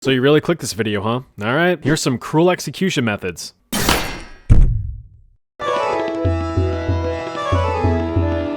So you really clicked this video, huh? Alright, here's some cruel execution methods.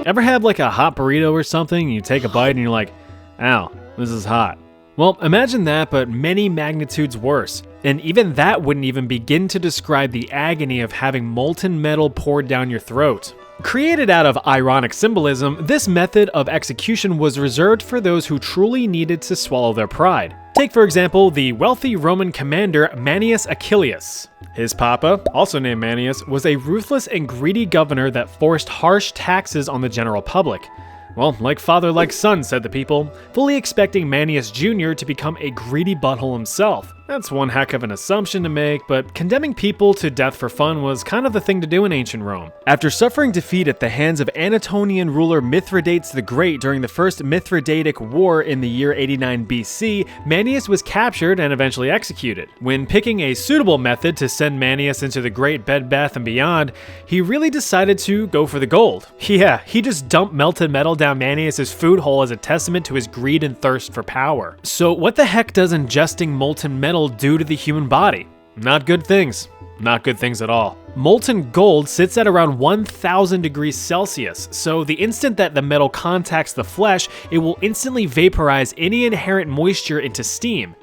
Ever have like a hot burrito or something, and you take a bite and you're like, ow, this is hot. Well, imagine that, but many magnitudes worse. And even that wouldn't even begin to describe the agony of having molten metal poured down your throat. Created out of ironic symbolism, this method of execution was reserved for those who truly needed to swallow their pride. Take, for example, the wealthy Roman commander Manius Achilles. His papa, also named Manius, was a ruthless and greedy governor that forced harsh taxes on the general public. Well, like father, like son, said the people, fully expecting Manius Jr. to become a greedy butthole himself. That's one heck of an assumption to make, but condemning people to death for fun was kind of the thing to do in ancient Rome. After suffering defeat at the hands of Anatolian ruler Mithridates the Great during the First Mithridatic War in the year 89 BC, Manius was captured and eventually executed. When picking a suitable method to send Manius into the Great Bed Bath & Beyond, he really decided to go for the gold. Yeah, he just dumped melted metal down Manius' food hole as a testament to his greed and thirst for power. So what the heck does ingesting molten metal do to the human body? Not good things. Not good things at all. Molten gold sits at around 1000 degrees Celsius, so the instant that the metal contacts the flesh, it will instantly vaporize any inherent moisture into steam.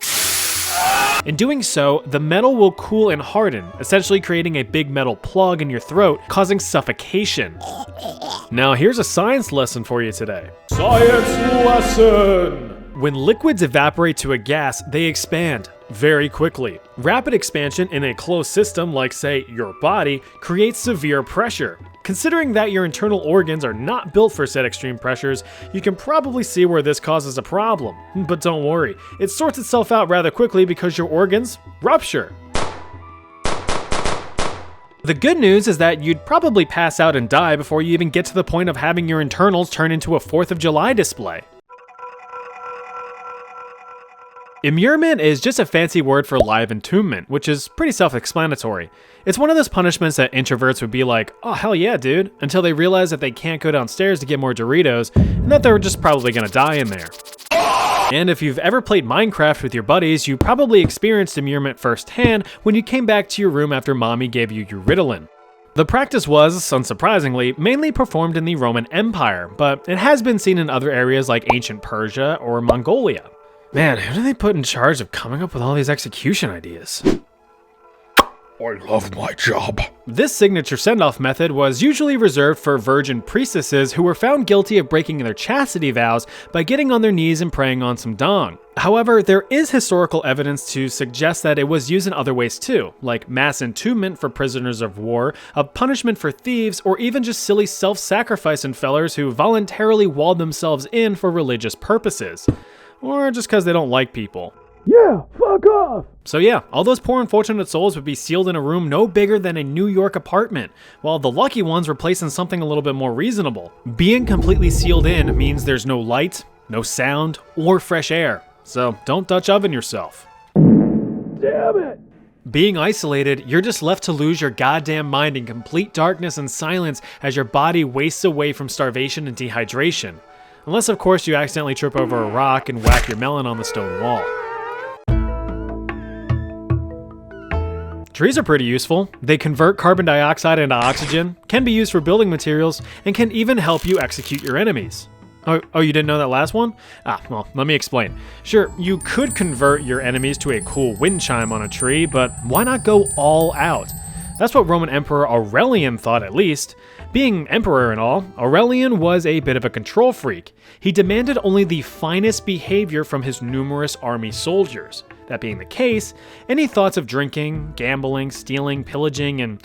In doing so, the metal will cool and harden, essentially creating a big metal plug in your throat, causing suffocation. Now here's a science lesson for you today. Science lesson! When liquids evaporate to a gas, they expand very quickly. Rapid expansion in a closed system like, say, your body, creates severe pressure. Considering that your internal organs are not built for said extreme pressures, you can probably see where this causes a problem. But don't worry, it sorts itself out rather quickly because your organs rupture. The good news is that you'd probably pass out and die before you even get to the point of having your internals turn into a 4th of July display. Immurement is just a fancy word for live entombment, which is pretty self-explanatory. It's one of those punishments that introverts would be like, oh hell yeah dude, until they realize that they can't go downstairs to get more Doritos, and that they're just probably gonna die in there. And if you've ever played Minecraft with your buddies, you probably experienced immurement firsthand when you came back to your room after mommy gave you your Ritalin. The practice was, unsurprisingly, mainly performed in the Roman Empire, but it has been seen in other areas like ancient Persia or Mongolia. Man, who do they put in charge of coming up with all these execution ideas? I love my job. This signature send-off method was usually reserved for virgin priestesses who were found guilty of breaking their chastity vows by getting on their knees and praying on some dong. However, there is historical evidence to suggest that it was used in other ways too, like mass entombment for prisoners of war, a punishment for thieves, or even just silly self-sacrificing fellers who voluntarily walled themselves in for religious purposes. Or just because they don't like people. Yeah, fuck off! So yeah, all those poor unfortunate souls would be sealed in a room no bigger than a New York apartment, while the lucky ones were placed in something a little bit more reasonable. Being completely sealed in means there's no light, no sound, or fresh air. So don't Dutch oven yourself. Damn it! Being isolated, you're just left to lose your goddamn mind in complete darkness and silence as your body wastes away from starvation and dehydration. Unless, of course, you accidentally trip over a rock and whack your melon on the stone wall. Trees are pretty useful. They convert carbon dioxide into oxygen, can be used for building materials, and can even help you execute your enemies. Oh, you didn't know that last one? Well, let me explain. Sure, you could convert your enemies to a cool wind chime on a tree, but why not go all out? That's what Roman Emperor Aurelian thought, at least. Being emperor and all, Aurelian was a bit of a control freak. He demanded only the finest behavior from his numerous army soldiers. That being the case, any thoughts of drinking, gambling, stealing, pillaging, and,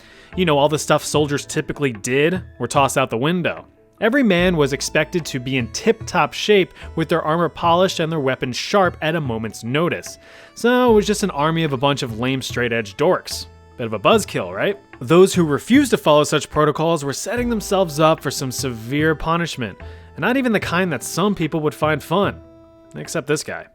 all the stuff soldiers typically did were tossed out the window. Every man was expected to be in tip-top shape with their armor polished and their weapons sharp at a moment's notice. So it was just an army of a bunch of lame straight-edge dorks. Bit of a buzzkill, right? Those who refused to follow such protocols were setting themselves up for some severe punishment, and not even the kind that some people would find fun. Except this guy.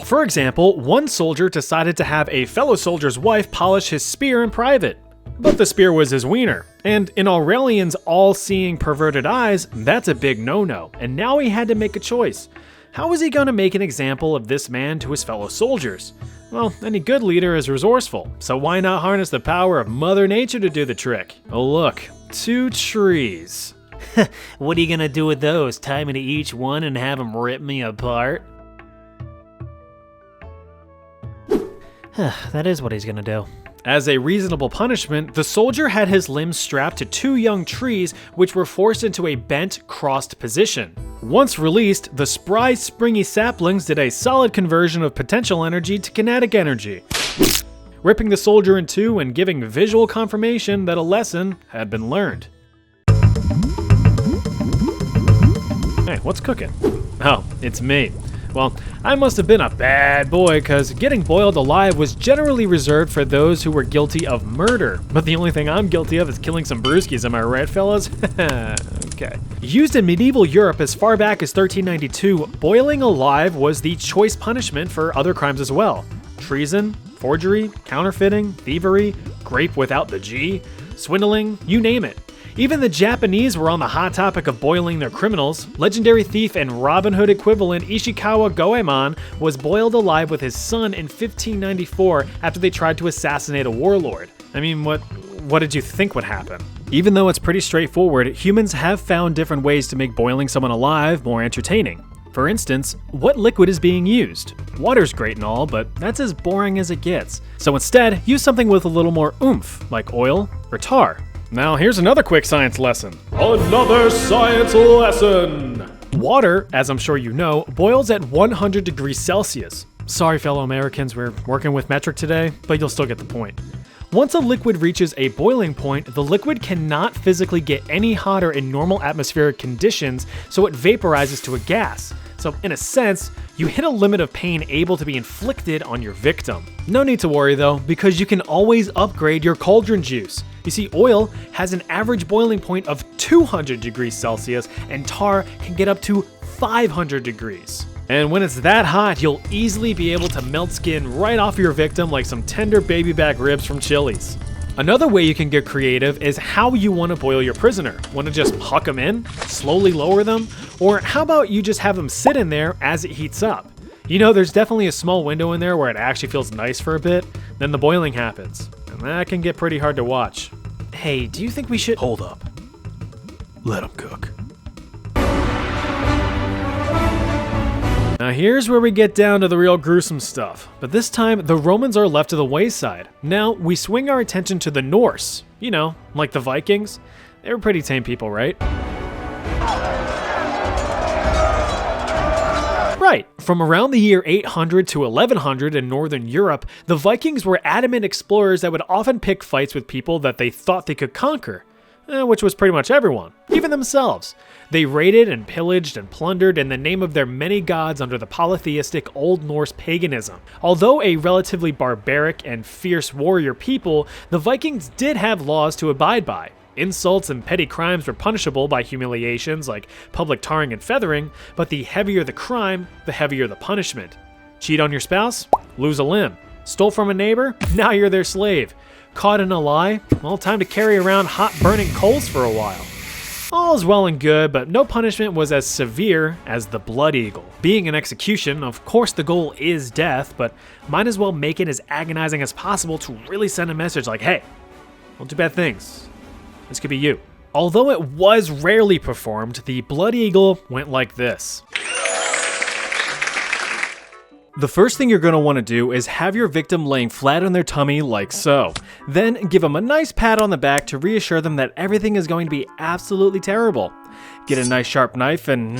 For example, one soldier decided to have a fellow soldier's wife polish his spear in private. But the spear was his wiener, and in Aurelian's all-seeing perverted eyes, that's a big no-no, and now he had to make a choice. How was he going to make an example of this man to his fellow soldiers? Well, any good leader is resourceful, so why not harness the power of Mother Nature to do the trick? Oh look, 2 trees. What are you gonna do with those? Tie me to each one and have them rip me apart? That is what he's gonna do. As a reasonable punishment, the soldier had his limbs strapped to 2 young trees, which were forced into a bent, crossed position. Once released, the spry, springy saplings did a solid conversion of potential energy to kinetic energy, ripping the soldier in 2 and giving visual confirmation that a lesson had been learned. Hey, what's cooking? Oh, it's me. Well, I must have been a bad boy, because getting boiled alive was generally reserved for those who were guilty of murder. But the only thing I'm guilty of is killing some brewskis, am I right, fellas? Okay. Used in medieval Europe as far back as 1392, boiling alive was the choice punishment for other crimes as well. Treason, forgery, counterfeiting, thievery, grape without the G, swindling, you name it. Even the Japanese were on the hot topic of boiling their criminals. Legendary thief and Robin Hood equivalent Ishikawa Goemon was boiled alive with his son in 1594 after they tried to assassinate a warlord. I mean, what did you think would happen? Even though it's pretty straightforward, humans have found different ways to make boiling someone alive more entertaining. For instance, what liquid is being used? Water's great and all, but that's as boring as it gets. So instead, use something with a little more oomph, like oil or tar. Now here's another quick science lesson. Another science lesson! Water, as I'm sure you know, boils at 100 degrees Celsius. Sorry fellow Americans, we're working with metric today, but you'll still get the point. Once a liquid reaches a boiling point, the liquid cannot physically get any hotter in normal atmospheric conditions, so it vaporizes to a gas. So in a sense, you hit a limit of pain able to be inflicted on your victim. No need to worry though, because you can always upgrade your cauldron juice. You see, oil has an average boiling point of 200 degrees Celsius, and tar can get up to 500 degrees. And when it's that hot, you'll easily be able to melt skin right off your victim like some tender baby back ribs from Chili's. Another way you can get creative is how you want to boil your prisoner. Want to just huck them in, slowly lower them, or how about you just have them sit in there as it heats up? You know, there's definitely a small window in there where it actually feels nice for a bit, then the boiling happens. And that can get pretty hard to watch. Hey, do you think we should— Hold up. Let him cook. Now here's where we get down to the real gruesome stuff, but this time the Romans are left to the wayside. Now we swing our attention to the Norse, you know, like the Vikings. They were pretty tame people, right? Right, from around the year 800 to 1100 in Northern Europe, the Vikings were adamant explorers that would often pick fights with people that they thought they could conquer. Which was pretty much everyone, even themselves. They raided and pillaged and plundered in the name of their many gods under the polytheistic Old Norse paganism. Although a relatively barbaric and fierce warrior people, the Vikings did have laws to abide by. Insults and petty crimes were punishable by humiliations like public tarring and feathering, but the heavier the crime, the heavier the punishment. Cheat on your spouse? Lose a limb. Stole from a neighbor? Now you're their slave. Caught in a lie? Well, time to carry around hot burning coals for a while. All is well and good, but no punishment was as severe as the Blood Eagle. Being an execution, of course the goal is death, but might as well make it as agonizing as possible to really send a message like, hey, don't do bad things. This could be you. Although it was rarely performed, the Blood Eagle went like this. The first thing you're going to want to do is have your victim laying flat on their tummy like so. Then give them a nice pat on the back to reassure them that everything is going to be absolutely terrible. Get a nice sharp knife and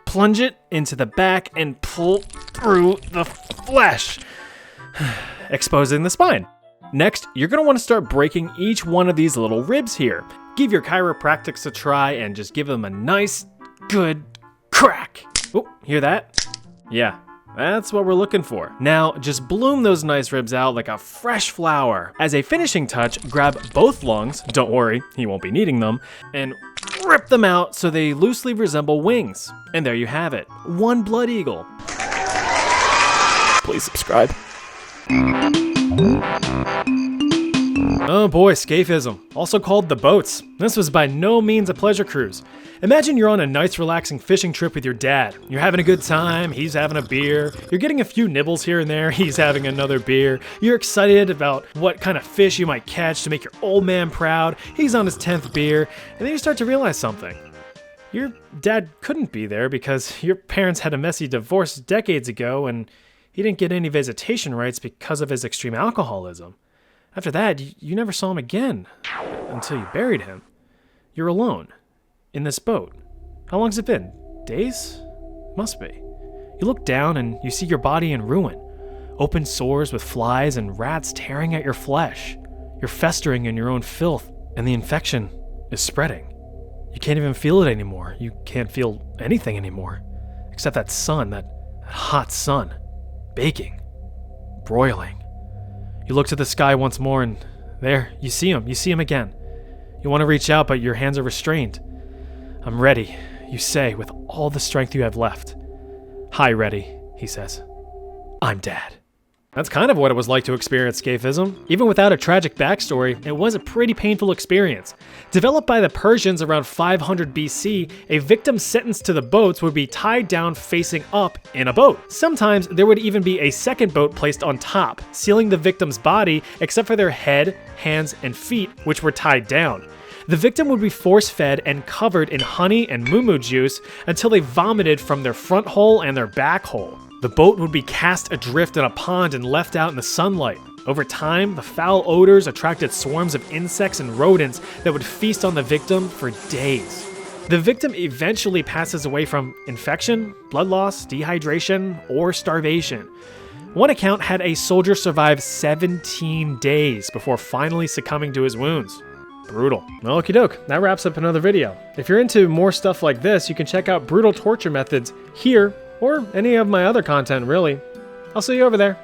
plunge it into the back and pull through the flesh, exposing the spine. Next, you're going to want to start breaking each one of these little ribs here. Give your chiropractics a try and just give them a nice, good crack. Oh, hear that? Yeah. That's what we're looking for. Now, just bloom those nice ribs out like a fresh flower. As a finishing touch, grab both lungs, don't worry, he won't be needing them, and rip them out so they loosely resemble wings. And there you have it, one Blood Eagle. Please subscribe. Oh boy, Scaphism, also called the boats. This was by no means a pleasure cruise. Imagine you're on a nice relaxing fishing trip with your dad. You're having a good time, he's having a beer, you're getting a few nibbles here and there, he's having another beer. You're excited about what kind of fish you might catch to make your old man proud, he's on his 10th beer, and then you start to realize something. Your dad couldn't be there because your parents had a messy divorce decades ago and he didn't get any visitation rights because of his extreme alcoholism. After that, you never saw him again until you buried him. You're alone in this boat. How long's it been? Days? Must be. You look down and you see your body in ruin. Open sores with flies and rats tearing at your flesh. You're festering in your own filth and the infection is spreading. You can't even feel it anymore. You can't feel anything anymore. Except that sun, that hot sun. Baking. Broiling. You look to the sky once more and there, you see him. You see him again. You want to reach out, but your hands are restrained. I'm ready, you say, with all the strength you have left. Hi, Ready, he says. I'm Dad. That's kind of what it was like to experience Scaphism. Even without a tragic backstory, it was a pretty painful experience. Developed by the Persians around 500 BC, a victim sentenced to the boats would be tied down facing up in a boat. Sometimes there would even be a second boat placed on top, sealing the victim's body except for their head, hands, and feet, which were tied down. The victim would be force-fed and covered in honey and moo juice until they vomited from their front hole and their back hole. The boat would be cast adrift in a pond and left out in the sunlight. Over time, the foul odors attracted swarms of insects and rodents that would feast on the victim for days. The victim eventually passes away from infection, blood loss, dehydration, or starvation. One account had a soldier survive 17 days before finally succumbing to his wounds. Brutal. Okie doke, that wraps up another video. If you're into more stuff like this, you can check out brutal torture methods here, or any of my other content really. I'll see you over there.